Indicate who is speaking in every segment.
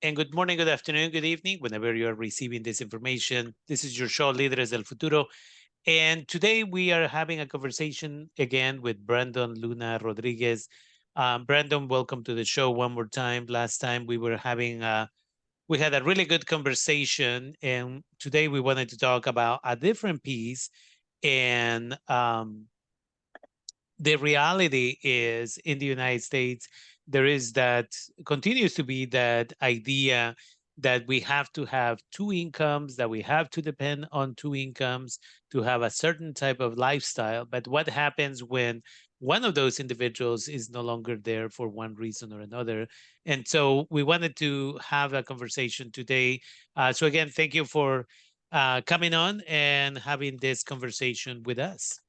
Speaker 1: And good morning, good afternoon, good evening, whenever you're receiving this information. This is your show, Líderes del Futuro. And today we are having a conversation again with Brandon Luna Rodriguez. Brandon, welcome to the show one more time. Last time we were having, we had a really good conversation. And today we wanted to talk about a different piece. And the reality is in the United States, there is that continues to be that idea that we have to have two incomes, that we have to depend on two incomes to have a certain type of lifestyle. But what happens when one of those individuals is no longer there for one reason or another? And so we wanted to have a conversation today. So again, thank you for coming on and having this conversation with us.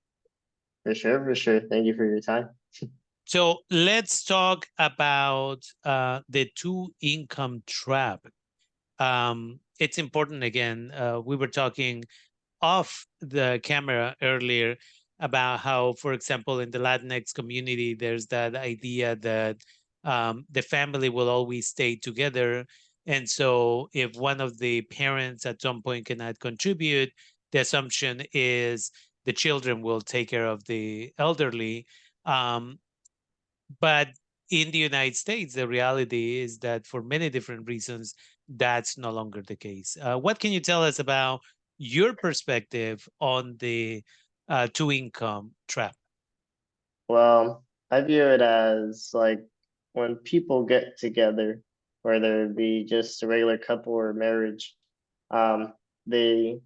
Speaker 2: For sure, for sure. Thank you for your time.
Speaker 1: So let's talk about the two income trap. It's important again. We were talking off the camera earlier about how, for example, in the Latinx community, there's that idea that the family will always stay together. And so if one of the parents at some point cannot contribute, the assumption is the children will take care of the elderly. Um, but in the United States, the reality is that for many different reasons, that's no longer the case. What can you tell us about your perspective on the two income trap?
Speaker 2: Well, I view it as like when people get together, whether it be just a regular couple or marriage, they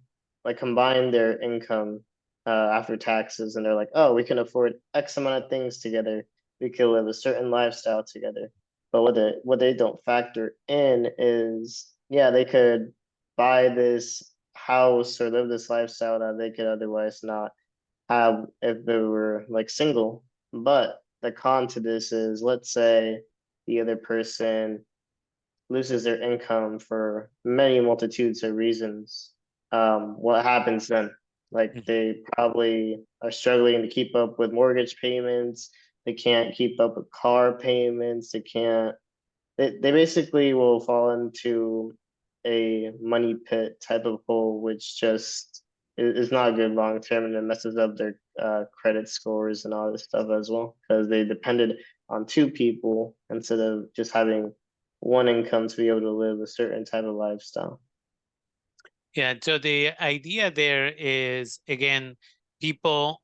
Speaker 2: like combine their income after taxes, and they're like, oh, we can afford X amount of things together. We can live a certain lifestyle together. But what they don't factor in is, yeah, they could buy this house or live this lifestyle that they could otherwise not have if they were like single. But the con to this is, let's say the other person loses their income for many multitudes of reasons. What happens then? Like
Speaker 1: Mhm.
Speaker 2: they probably are struggling to keep up with mortgage payments. They can't keep up with car payments. They can't. They basically will fall into a money pit type of hole, which just is not good long term, and it messes up their credit scores and all this stuff as well, because they depended on two people instead of just having one income to be able to live a certain type of lifestyle.
Speaker 1: Yeah, so the idea there is again, people,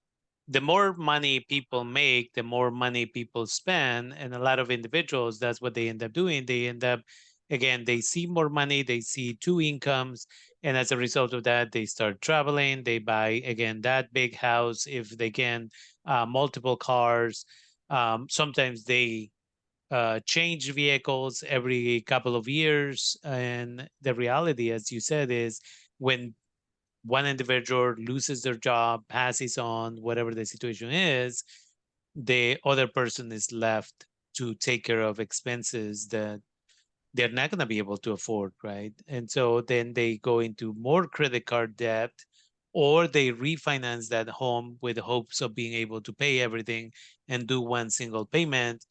Speaker 1: the more money people make, the more money people spend. And a lot of individuals, that's what they end up doing. They end up, again, they see more money, they see two incomes. And as a result of that, they start traveling, they buy, again, that big house if they can, multiple cars. Sometimes they change vehicles every couple of years. And the reality, as you said, is when one individual loses their job, passes on, whatever the situation is, the other person is left to take care of expenses that they're not going to be able to afford, right? And so then they go into more credit card debt, or they refinance that home with hopes of being able to pay everything and do one single payment.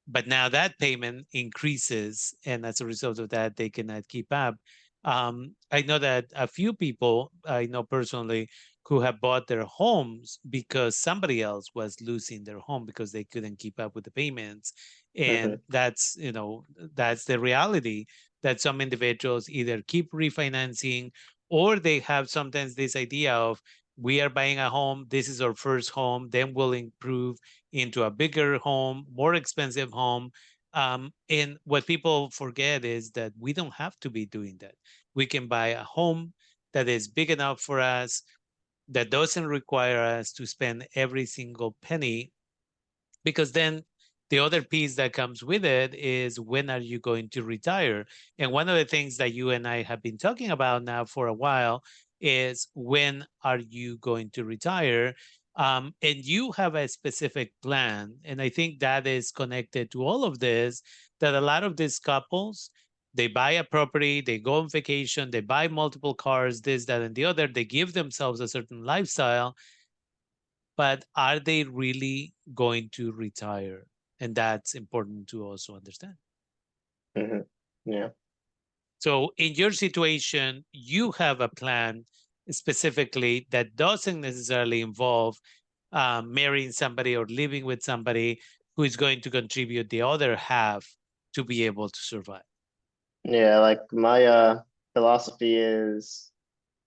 Speaker 1: But now that payment increases, and as a result of that, they cannot keep up. I know that a few people I know personally who have bought their homes because somebody else was losing their home because they couldn't keep up with the payments. And
Speaker 2: Mhm.
Speaker 1: that's, that's the reality, that some individuals either keep refinancing, or they have sometimes this idea of, we are buying a home, this is our first home, then we'll improve into a bigger home, more expensive home. And what people forget is that we don't have to be doing that. We can buy a home that is big enough for us, that doesn't require us to spend every single penny, because then the other piece that comes with it is, when are you going to retire? And one of the things that you and I have been talking about now for a while is, when are you going to retire? And you have a specific plan. And I think that is connected to all of this, that a lot of these couples, they buy a property, they go on vacation, they buy multiple cars, this, that, and the other. They give themselves a certain lifestyle, but are they really going to retire? And that's important to also understand.
Speaker 2: Mhm. Yeah.
Speaker 1: So in your situation, you have a plan specifically that doesn't necessarily involve marrying somebody or living with somebody who is going to contribute the other half to be able to survive.
Speaker 2: Yeah, like my philosophy is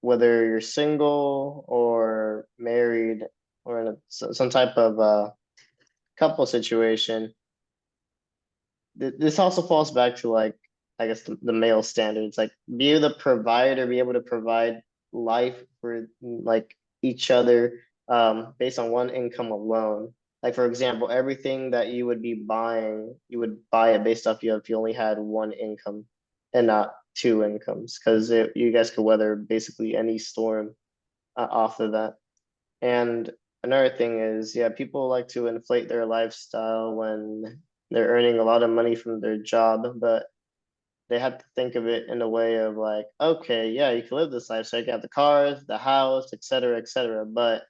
Speaker 2: whether you're single or married or in some type of couple situation, this also falls back to like I guess the male standards, like be able to provide or be able to provide life for like each other based on one income alone. Like for example, everything that you would be buying, you would buy it based off you if you only had one income and not two incomes, because you guys could weather basically any storm off of that. And another thing is, yeah, people like to inflate their lifestyle when they're earning a lot of money from their job, but they have to think of it in a way of like, okay, yeah, you can live this life, so you can have the cars, the house, et cetera, but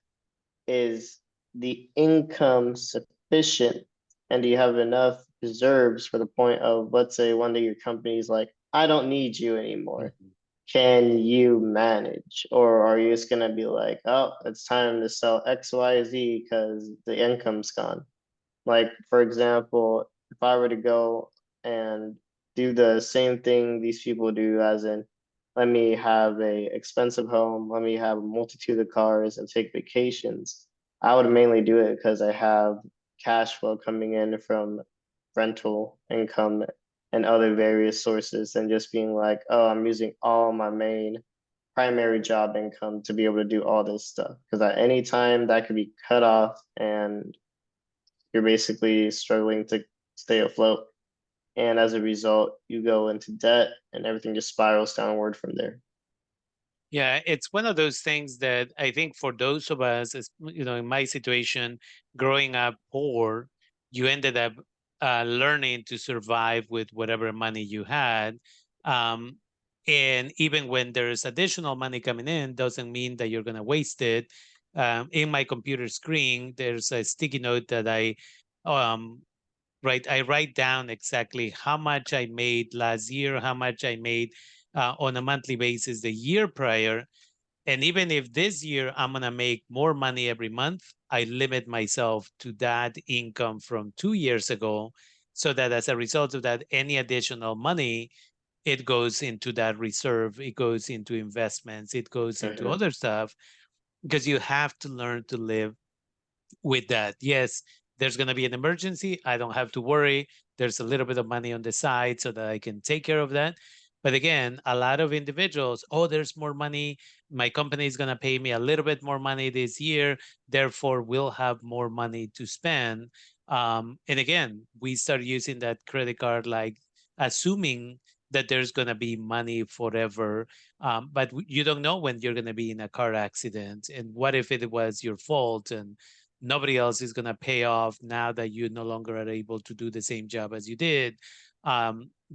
Speaker 2: is the income sufficient? And do you have enough reserves for the point of, let's say one day your company's like, I don't need you anymore.
Speaker 1: Mhm.
Speaker 2: Can you manage? Or are you just gonna be like, oh, it's time to sell XYZ because the income's gone? Like, for example, if I were to go and do the same thing these people do, as in, let me have a expensive home, let me have a multitude of cars and take vacations, I would mainly do it because I have cash flow coming in from rental income and other various sources, and just being like, oh, I'm using all my main primary job income to be able to do all this stuff. Because at any time that could be cut off and you're basically struggling to stay afloat. And as a result, you go into debt and everything just spirals downward from there.
Speaker 1: Yeah, it's one of those things that I think for those of us, in my situation, growing up poor, you ended up learning to survive with whatever money you had. Um, and even when there's additional money coming in, doesn't mean that you're going to waste it. In my computer screen, there's a sticky note that um, I write down exactly how much I made last year, how much I made on a monthly basis the year prior. And even if this year I'm going to make more money every month, I limit myself to that income from 2 years ago, so that as a result of that, any additional money, it goes into that reserve, it goes into investments, it goes into
Speaker 2: Mm-hmm.
Speaker 1: other stuff, because you have to learn to live with that. Yes, there's going to be an emergency. I don't have to worry. There's a little bit of money on the side so that I can take care of that. But again, a lot of individuals, oh, there's more money. My company is going to pay me a little bit more money this year. Therefore, we'll have more money to spend. And again, we start using that credit card like assuming that there's going to be money forever. But you don't know when you're going to be in a car accident. And what if it was your fault? And nobody else is going to pay off now that you no longer are able to do the same job as you did.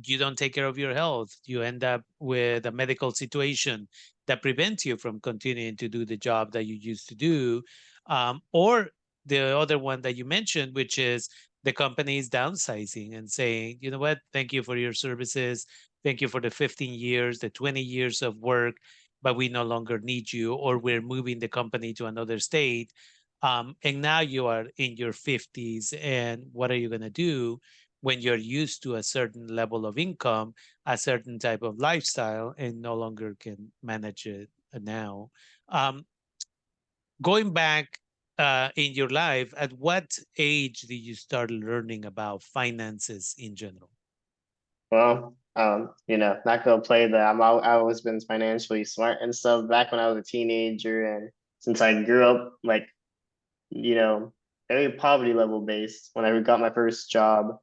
Speaker 1: You don't take care of your health. You end up with a medical situation that prevents you from continuing to do the job that you used to do. Or the other one that you mentioned, which is the company is downsizing and saying, you know what, thank you for your services. Thank you for the 15 years, the 20 years of work, but we no longer need you, or we're moving the company to another state. And now you are in your 50s, and what are you going to do when you're used to a certain level of income, a certain type of lifestyle, and no longer can manage it now? Um, Going back in your life, at what age did you start learning about finances in general?
Speaker 2: Well, not gonna play the I always been financially smart and stuff back when I was a teenager, and since I grew up like, you know, very poverty level based when I got my first job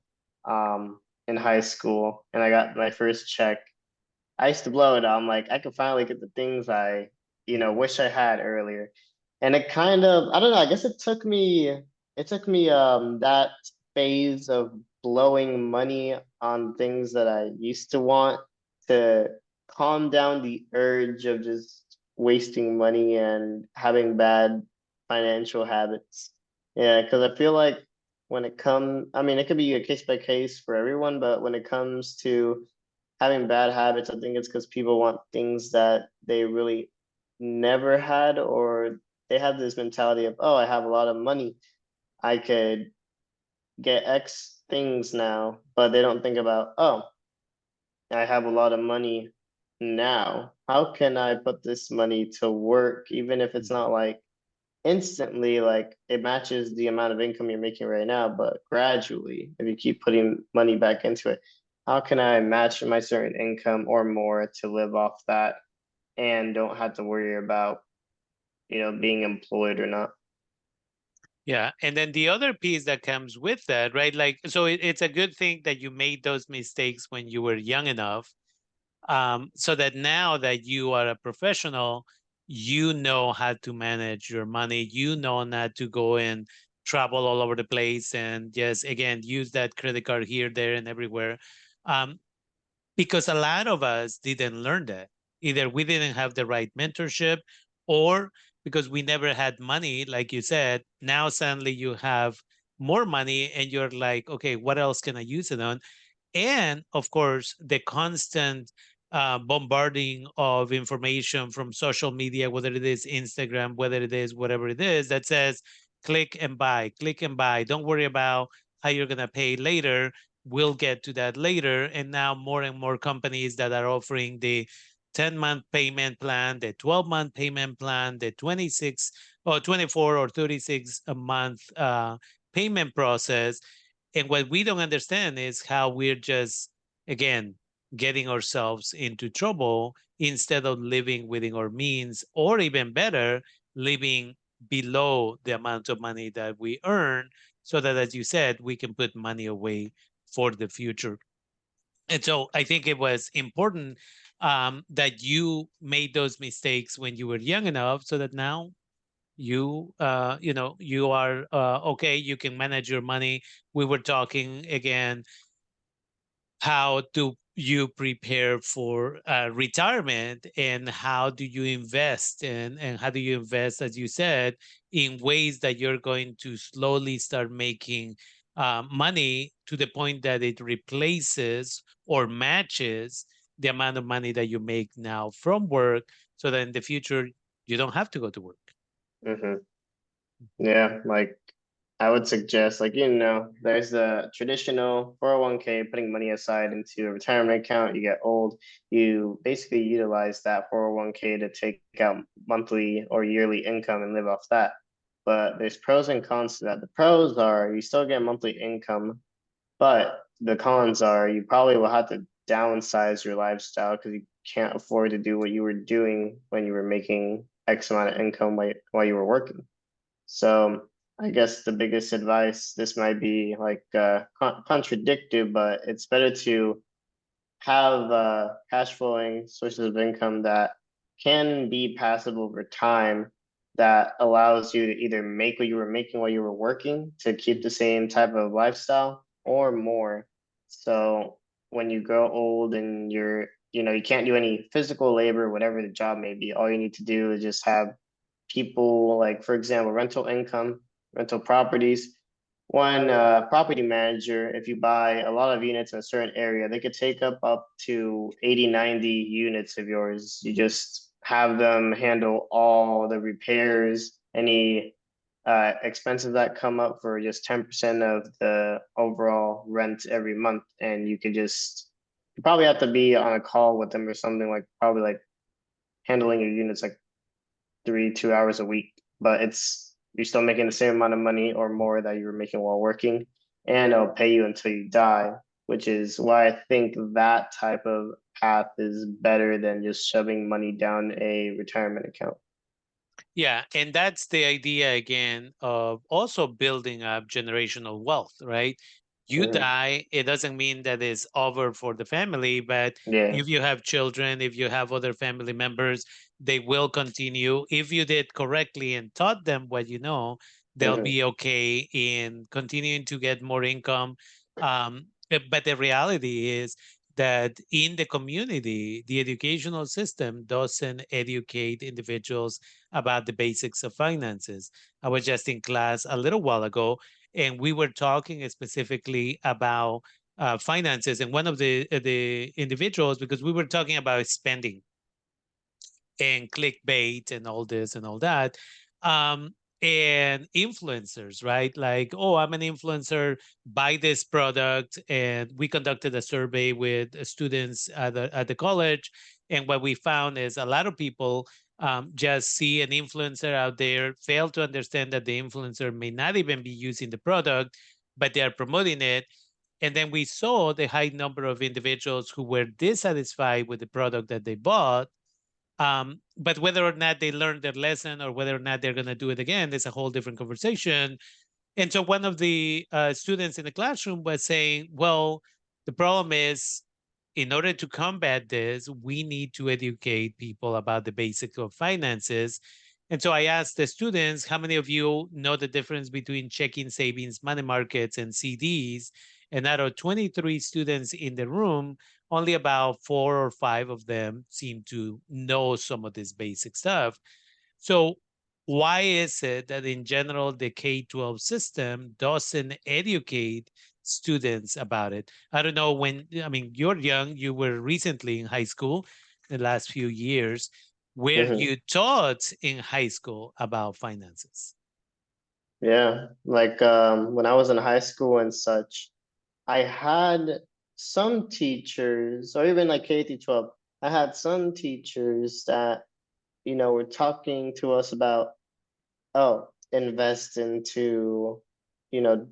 Speaker 2: in high school and I got my first check, I used to blow it. I'm like, I could finally get the things I,
Speaker 1: Mhm.
Speaker 2: wish I had earlier. And it kind of, I don't know, I guess it took me that phase of blowing money on things that I used to want to calm down the urge of just wasting money and having bad financial habits. Yeah, because I feel like I mean, it could be a case by case for everyone, but when it comes to having bad habits, I think it's because people want things that they really never had, or they have this mentality of, oh, I have a lot of money, I could get X things now, but they don't think about, oh, I have a lot of money now. How can I put this money to work, even if it's not like instantly, like it matches the amount of income you're making right now, but gradually, if you keep putting money back into it, how can I match my certain income or more to live off that and don't have to worry about, being employed or not?
Speaker 1: Yeah. And then the other piece that comes with that, right? Like, so it's a good thing that you made those mistakes when you were young enough, so that now that you are a professional, you know how to manage your money, you know not to go and travel all over the place and just, again, use that credit card here, there, and everywhere. Um, because a lot of us didn't learn that. Either we didn't have the right mentorship, or because we never had money, like you said, now suddenly you have more money and you're like, okay, what else can I use it on? And of course, the constant bombarding of information from social media, whether it is Instagram, whether it is whatever it is, that says click and buy, click and buy. Don't worry about how you're going to pay later. We'll get to that later. And now more and more companies that are offering the 10-month payment plan, the 12-month payment plan, the 26 or 24 or 36 a month payment process. And what we don't understand is how we're just, again, getting ourselves into trouble instead of living within our means, or even better, living below the amount of money that we earn, so that, as you said, we can put money away for the future. And so I think it was important that you made those mistakes when you were young enough, so that now you are okay, you can manage your money. We were talking again, how do you prepare for retirement, and how do you invest, and how do you invest, as you said, in ways that you're going to slowly start making money to the point that it replaces or matches the amount of money that you make now from work, so that in the future you don't have to go to work.
Speaker 2: Hmm. Yeah, like I would suggest, like, there's the traditional 401k, putting money aside into a retirement account. You get old, you basically utilize that 401k to take out monthly or yearly income and live off that. But there's pros and cons to that. The pros are you still get monthly income, but the cons are you probably will have to downsize your lifestyle because you can't afford to do what you were doing when you were making X amount of income while you were working. So I guess the biggest advice, this might be like contradictory, but it's better to have cash flowing sources of income that can be passive over time, that allows you to either make what you were making while you were working to keep the same type of lifestyle or more. So when you grow old and you can't do any physical labor, whatever the job may be, all you need to do is just have people, like, for example, rental income, rental properties. One property manager, if you buy a lot of units in a certain area, they could take up to 80, 90 units of yours. You just have them handle all the repairs, any expenses that come up for just 10% of the overall rent every month. And you probably have to be on a call with them or something, like probably like handling your units like 2 hours a week, but you're still making the same amount of money or more that you were making while working, and it'll pay you until you die, which is why I think that type of path is better than just shoving money down a retirement account.
Speaker 1: Yeah, and that's the idea again of also building up generational wealth, right? You
Speaker 2: Mhm.
Speaker 1: die, it doesn't mean that it's over for the family, but
Speaker 2: Yeah.
Speaker 1: if you have children, if you have other family members, they will continue. If you did correctly and taught them what you know, they'll
Speaker 2: Hmm.
Speaker 1: be okay in continuing to get more income. But the reality is that in the community, the educational system doesn't educate individuals about the basics of finances. I was just in class a little while ago, and we were talking specifically about finances, and one of the individuals, because we were talking about spending and clickbait and all this and all that, and influencers, right? Like, oh, I'm an influencer, buy this product. And we conducted a survey with students at the college, and what we found is a lot of people just see an influencer out there, fail to understand that the influencer may not even be using the product, but they are promoting it. And then we saw the high number of individuals who were dissatisfied with the product that they bought. But whether or not they learned their lesson or whether or not they're going to do it again is a whole different conversation. And so one of the students in the classroom was saying, well, the problem is, in order to combat this, we need to educate people about the basics of finances. And so I asked the students, how many of you know the difference between checking, savings, money markets, and CDs? And out of 23 students in the room, only about 4 or 5 of them seem to know some of this basic stuff. So why is it that in general the K-12 system doesn't educate students about it? I don't know when, I mean, you're young, you were recently in high school the last few years. Were
Speaker 2: Hmm.
Speaker 1: you taught in high school about finances?
Speaker 2: Yeah, like when I was in high school and such, I had some teachers, or even like K through 12, I had some teachers that, were talking to us about, oh, invest into,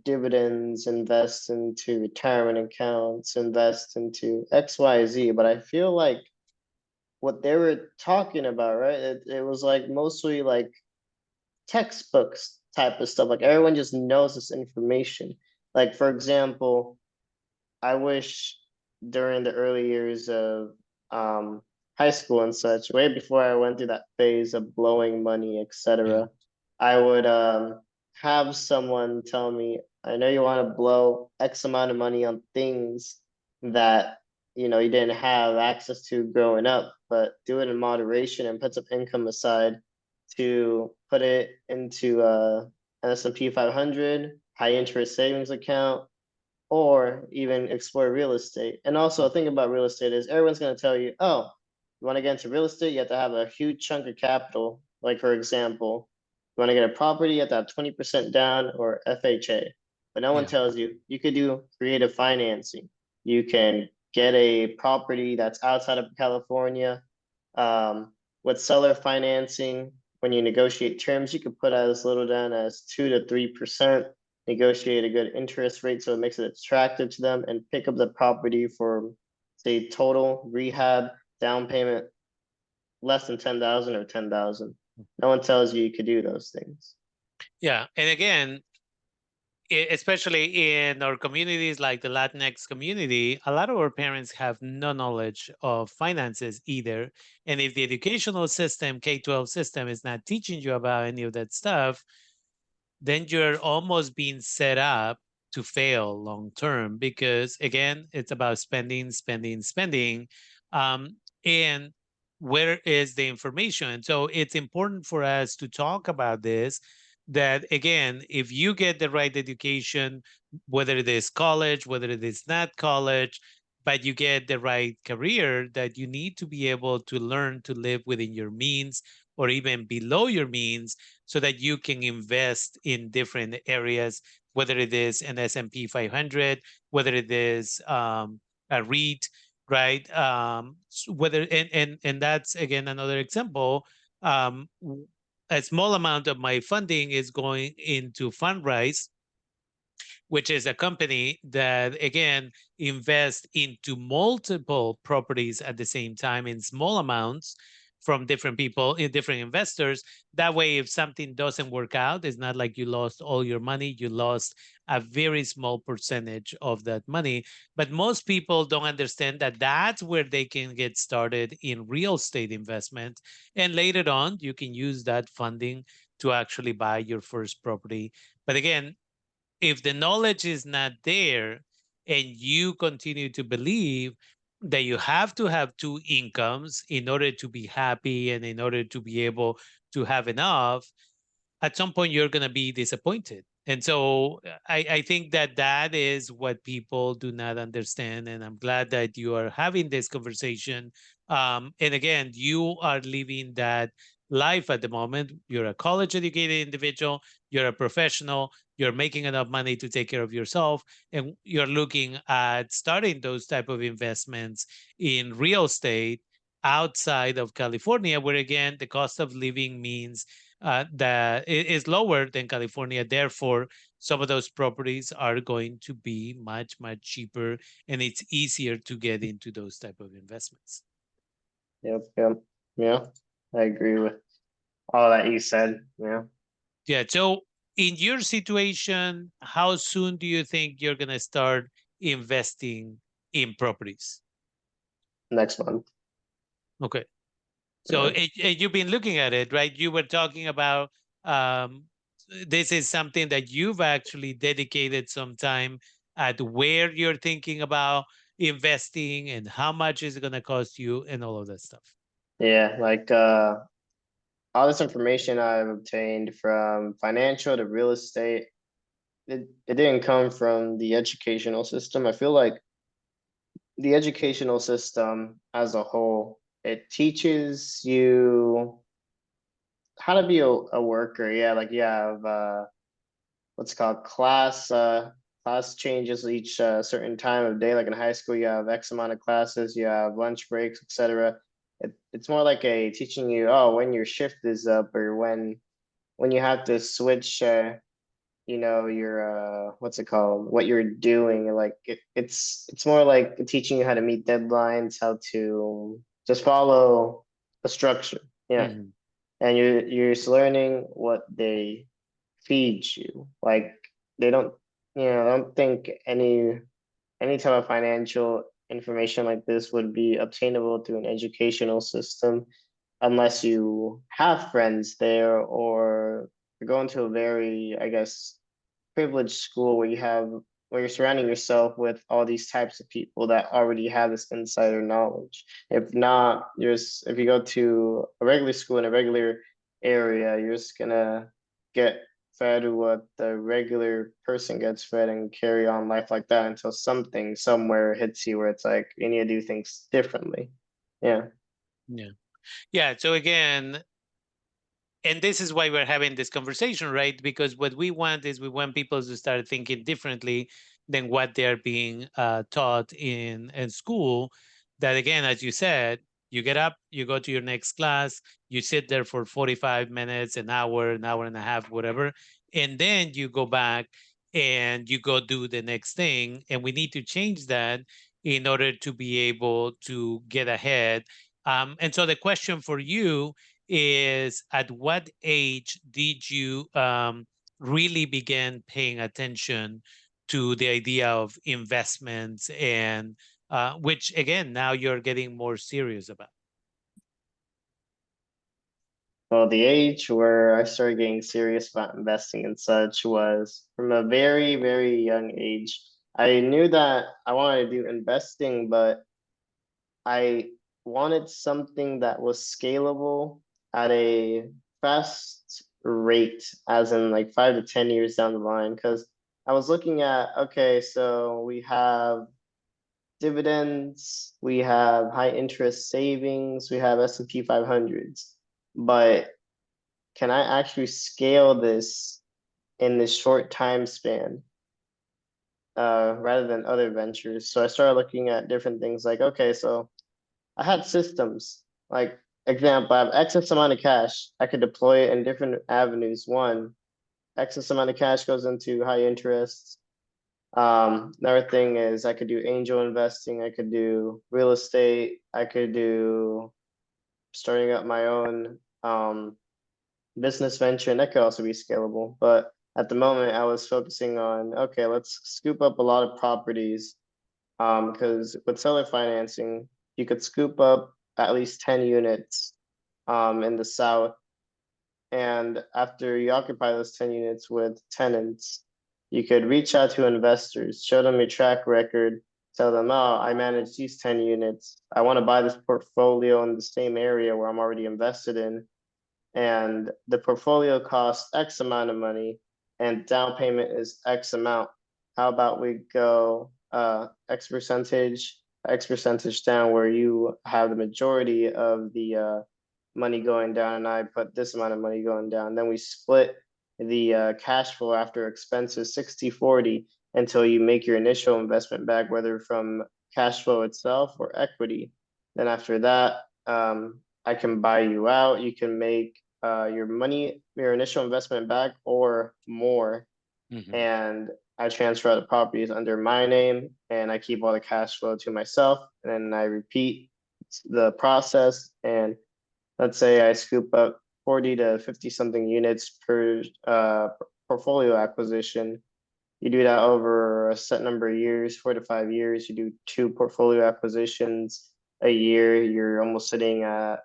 Speaker 2: dividends, invest into retirement accounts, invest into XYZ. But I feel like what they were talking about, right? It was like mostly like textbooks type of stuff. Like everyone just knows this information. Like, for example, I wish during the early years of high school and such, way before I went through that phase of blowing money,
Speaker 1: Yeah.
Speaker 2: etc., I would have someone tell me, I know you want to blow X amount of money on things that you didn't have access to growing up, but do it in moderation and put some income aside to put it into an S&P 500 high interest savings account, or even explore real estate. And also, the thing about real estate is everyone's going to tell you, oh, you want to get into real estate, you have to have a huge chunk of capital. Like, for example, you want to get a property, you have to have 20% down or FHA. But no one
Speaker 1: Yeah.
Speaker 2: tells you you could do creative financing. You can get a property that's outside of California, with seller financing. When you negotiate terms, you could put as little down as 2 to 3%, negotiate a good interest rate so it makes it attractive to them, and pick up the property for, say, total rehab down payment less than 10,000 or 10,000. No one tells you you could do those things.
Speaker 1: Yeah. And again, especially in our communities like the Latinx community, a lot of our parents have no knowledge of finances either. And if the educational system, K-12 system, is not teaching you about any of that stuff, then you're almost being set up to fail long term, because again, it's about spending, spending, spending. And where is the information? So it's important for us to talk about this, that again, if you get the right education, whether it is college, whether it is not college, but you get the right career, that you need to be able to learn to live within your means or even below your means, so that you can invest in different areas, whether it is an S&P 500, whether it is a REIT, right? Whether and that's again another example. Um, a small amount of my funding is going into Fundrise, which is a company that again invests into multiple properties at the same time in small amounts from different people, different investors. That way, if something doesn't work out, it's not like you lost all your money, you lost a very small percentage of that money. But most people don't understand that that's where they can get started in real estate investment. And later on, you can use that funding to actually buy your first property. But again, if the knowledge is not there and you continue to believe that you have to have two incomes in order to be happy and in order to be able to have enough, at some point you're going to be disappointed. And so I think that that is what people do not understand. And I'm glad that you are having this conversation. And again, you are living that life at the moment. You're a college educated individual, you're a professional, you're making enough money to take care of yourself, and you're looking at starting those type of investments in real estate outside of California, where again, the cost of living means that it is lower than California. Therefore, some of those properties are going to be much, much cheaper, and it's easier to get into those type of investments.
Speaker 2: Yep, yep, yeah, I agree with all that you said. Yeah,
Speaker 1: Yeah. So in your situation, how soon do you think you're going to start investing in properties?
Speaker 2: next month.
Speaker 1: Okay. So
Speaker 2: Yeah.
Speaker 1: you've been looking at it, right? You were talking about um, this is something that you've actually dedicated some time at where you're thinking about investing and how much is it going to cost you and all of that stuff.
Speaker 2: Yeah, like all this information I've obtained from financial to real estate, it didn't come from the educational system. I feel like the educational system as a whole, it teaches you how to be a worker. Yeah, like you have what's called class changes each certain time of day. Like in high school, you have X amount of classes, you have lunch breaks, etc. It's more like a teaching you, oh, when your shift is up or when you have to switch you know your what's it called, what you're doing. Like it's more like teaching you how to meet deadlines, how to just follow a structure. Yeah,
Speaker 1: Mhm.
Speaker 2: and you're just learning what they feed you. Like they don't, I don't think any type of financial information like this would be obtainable through an educational system unless you have friends there or you're going to a very, I guess, privileged school where you're surrounding yourself with all these types of people that already have this insider knowledge. If not, if you go to a regular school in a regular area, you're just gonna get fed what the regular person gets fed and carry on life like that until something somewhere hits you where it's like you need to do things differently. Yeah.
Speaker 1: Yeah. Yeah. So again, and this is why we're having this conversation, right? Because what we want is we want people to start thinking differently than what they're being taught in school. That again, as you said, you get up, you go to your next class, you sit there for 45 minutes, an hour and a half, whatever, and then you go back and you go do the next thing. And we need to change that in order to be able to get ahead. And so the question for you is, at what age did you really begin paying attention to the idea of investments, and which again now you're getting more serious about?
Speaker 2: Well, the age where I started getting serious about investing and such was from a very, very young age. I knew that I wanted to do investing, but I wanted something that was scalable at a fast rate, as in like 5 to 10 years down the line. Because I was looking at, okay, so we have dividends, we have high interest savings, we have S&P 500s, but can I actually scale this in this short time span rather than other ventures? So I started looking at different things like, okay, so I had systems like example, I have excess amount of cash. I could deploy it in different avenues. One, excess amount of cash goes into high interest. Another thing is I could do angel investing. I could do real estate. I could do starting up my own business venture, and that could also be scalable. But at the moment, I was focusing on, okay, let's scoop up a lot of properties. Because with seller financing, you could scoop up at least 10 units in the South. And after you occupy those 10 units with tenants, you could reach out to investors, show them your track record, tell them, oh, I manage these 10 units. I want to buy this portfolio in the same area where I'm already invested in, and the portfolio costs X amount of money. and down payment is X amount. How about we go X percentage down where you have the majority of the money going down and I put this amount of money going down. Then we split the cash flow after expenses 60-40 until you make your initial investment back, whether from cash flow itself or equity. Then after that, I can buy you out. You can make your initial investment back or more.
Speaker 1: Mhm.
Speaker 2: And I transfer the properties under my name and I keep all the cash flow to myself. And then I repeat the process. And let's say I scoop up 40 to 50 something units per portfolio acquisition. You do that over a set number of years, 4 to 5 years. You do 2 portfolio acquisitions a year. You're almost sitting at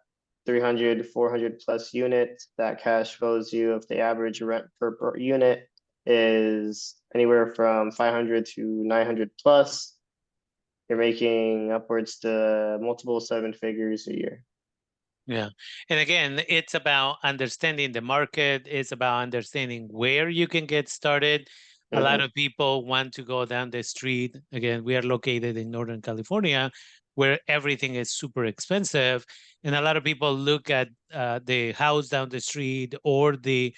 Speaker 2: 300 to 400 plus units. That cash flows you if the average rent per unit is anywhere from 500 to 900 plus. You're making upwards to multiple 7 figures a year.
Speaker 1: Yeah. And again, it's about understanding the market, it's about understanding where you can get started. A lot of people want to go down the street. Again, we are located in Northern California, where everything is super expensive. And a lot of people look at the house down the street or the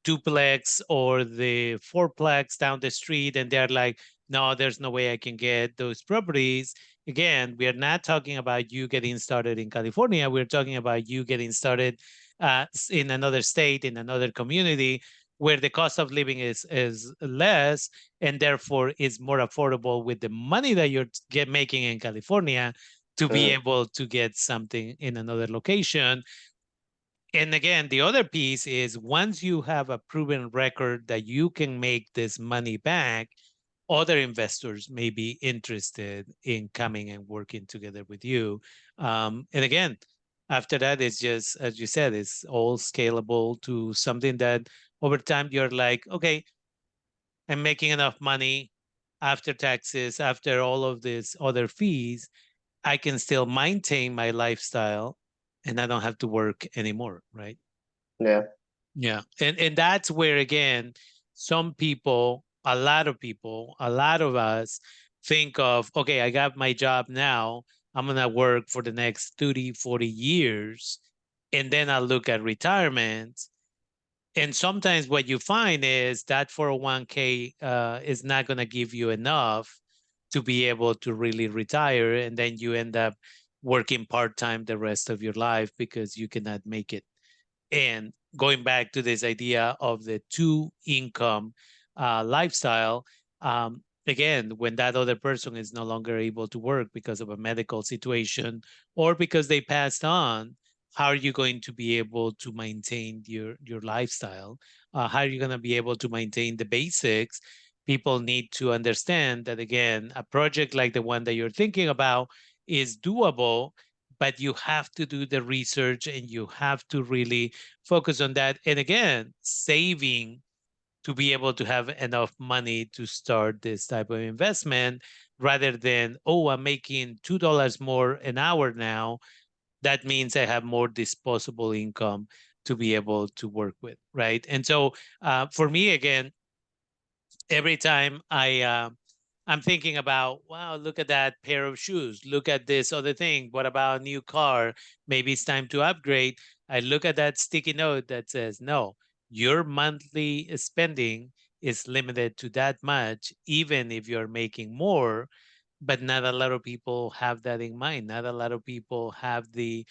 Speaker 1: duplex or the fourplex down the street, and they're like, no, there's no way I can get those properties. Again, we are not talking about you getting started in California. We're talking about you getting started in another state, in another community, where the cost of living is less, and therefore is more affordable with the money that you're making in California to be able to get something in another location. And again, the other piece is once you have a proven record that you can make this money back, other investors may be interested in coming and working together with you. And again, after that, it's just, as you said, it's all scalable to something that over time you're like, okay, I'm making enough money after taxes, after all of these other fees, I can still maintain my lifestyle and I don't have to work anymore, right?
Speaker 2: Yeah.
Speaker 1: Yeah. And that's where again, some people, a lot of people, a lot of us think of, okay, I got my job now. I'm going to work for the next 30, 40 years. And then I'll look at retirement. And sometimes what you find is that 401k is not going to give you enough to be able to really retire. And then you end up working part-time the rest of your life because you cannot make it. And going back to this idea of the two income lifestyle, again, when that other person is no longer able to work because of a medical situation or because they passed on, how are you going to be able to maintain your lifestyle? How are you going to be able to maintain the basics? People need to understand that, again, a project like the one that you're thinking about is doable, but you have to do the research and you have to really focus on that. And again, saving to be able to have enough money to start this type of investment rather than, oh, I'm making $2 more an hour now. That means I have more disposable income to be able to work with, right? And so for me, again, every time I'm thinking about, wow, look at that pair of shoes. Look at this other thing. What about a new car? Maybe it's time to upgrade. I look at that sticky note that says, no, your monthly spending is limited to that much, even if you're making more. But not a lot of people have that in mind. Not a lot of people have the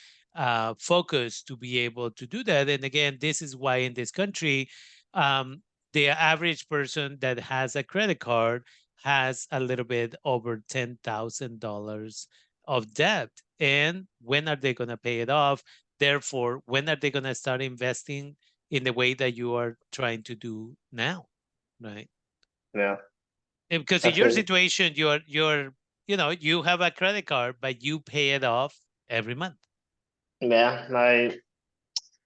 Speaker 1: focus to be able to do that. And again, this is why in this country, um, the average person that has a credit card has a little bit over $10,000 of debt. And when are they going to pay it off? Therefore, when are they going to start investing in the way that you are trying to do now? Right.
Speaker 2: Yeah.
Speaker 1: Because in
Speaker 2: That's
Speaker 1: your
Speaker 2: it.
Speaker 1: situation, you have a credit card, but you pay it off every month.
Speaker 2: Yeah.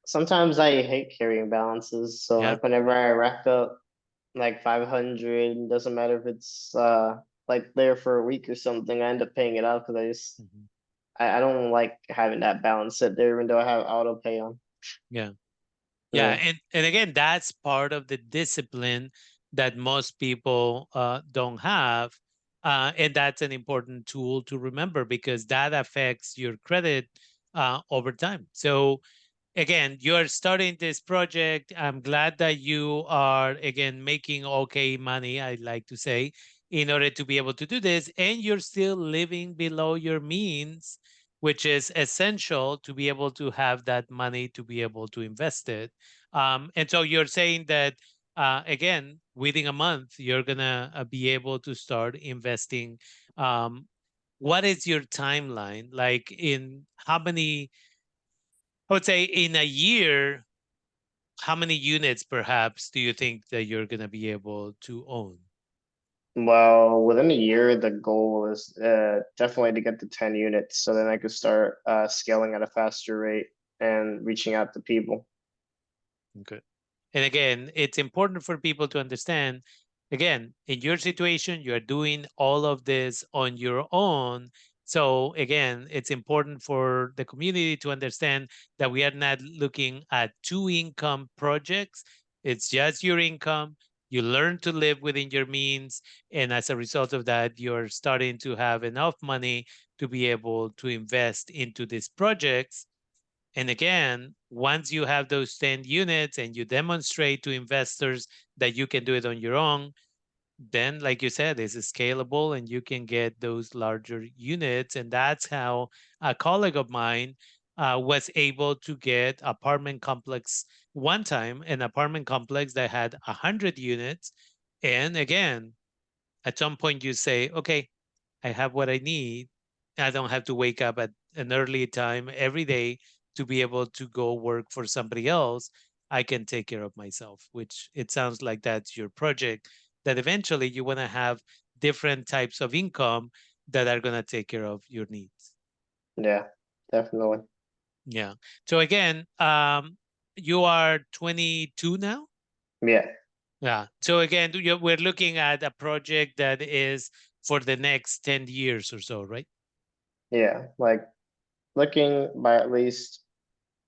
Speaker 2: Sometimes I hate carrying balances. So
Speaker 1: Yeah.
Speaker 2: like whenever I rack up like 500, doesn't matter if it's like there for a week or something, I end up paying it off because
Speaker 1: Mhm.
Speaker 2: I don't like having that balance sit there even though I have auto pay on.
Speaker 1: Yeah. Yeah,
Speaker 2: Yeah.
Speaker 1: and again, that's part of the discipline that most people don't have, and that's an important tool to remember because that affects your credit over time. So again, you're starting this project. I'm glad that you are again making okay money, I like to say, in order to be able to do this, and you're still living below your means, which is essential to be able to have that money to be able to invest it. And so you're saying that again, within a month, you're gonna be able to start investing. Um, what is your timeline? Like in how many, I would say in a year, how many units perhaps do you think that you're going to be able to own?
Speaker 2: Well, within a year, the goal is definitely to get to 10 units, so then I could start scaling at a faster rate and reaching out to people.
Speaker 1: Okay. And again, it's important for people to understand, again, in your situation, you're doing all of this on your own. So again, it's important for the community to understand that we are not looking at two income projects. It's just your income. You learn to live within your means. And as a result of that, you're starting to have enough money to be able to invest into these projects. And again, once you have those 10 units and you demonstrate to investors that you can do it on your own, then, like you said, it's scalable and you can get those larger units. And that's how a colleague of mine was able to get apartment complex one time, an apartment complex that had 100 units. And again, at some point you say, okay, I have what I need. I don't have to wake up at an early time every day to be able to go work for somebody else. I can take care of myself, which it sounds like that's your project, that eventually you want to have different types of income that are going to take care of your needs.
Speaker 2: Yeah, definitely.
Speaker 1: Yeah. So again, you are 22 now?
Speaker 2: Yeah,
Speaker 1: Yeah. So again, we're looking at a project that is for the next 10 years or so, right?
Speaker 2: yeah. Like looking by at least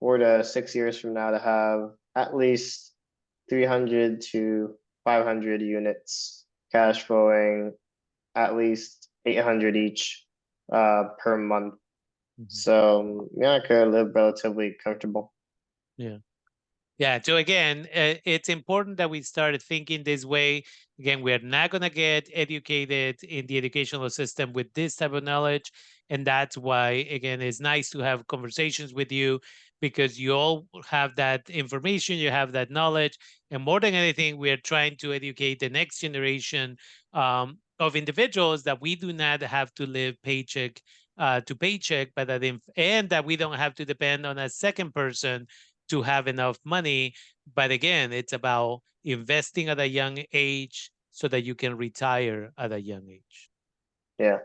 Speaker 2: 4 to 6 years from now to have at least 300 to 500 units cash flowing at least 800 each per month.
Speaker 1: Mhm.
Speaker 2: So yeah, I could live relatively comfortable.
Speaker 1: Yeah. Yeah. So again, it's important that we start thinking this way. Again, we are not going to get educated in the educational system with this type of knowledge. And that's why, again, it's nice to have conversations with you because you all have that information, you have that knowledge. And more than anything, we are trying to educate the next generation of individuals that we do not have to live paycheck to paycheck, but and that we don't have to depend on a second person to have enough money. But again, it's about investing at a young age so that you can retire at a young age.
Speaker 2: Yeah,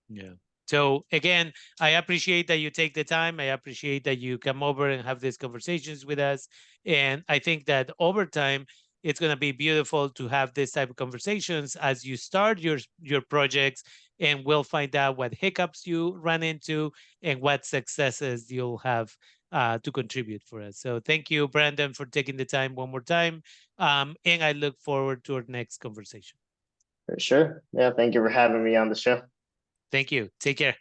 Speaker 1: Yeah. So again, I appreciate that you take the time. I appreciate that you come over and have these conversations with us. And I think that over time, it's going to be beautiful to have this type of conversations as you start your projects, and we'll find out what hiccups you run into and what successes you'll have to contribute for us. So thank you, Brandon, for taking the time one more time. And I look forward to our next conversation.
Speaker 2: for sure. Yeah, thank you for having me on the show.
Speaker 1: Thank you. Take care.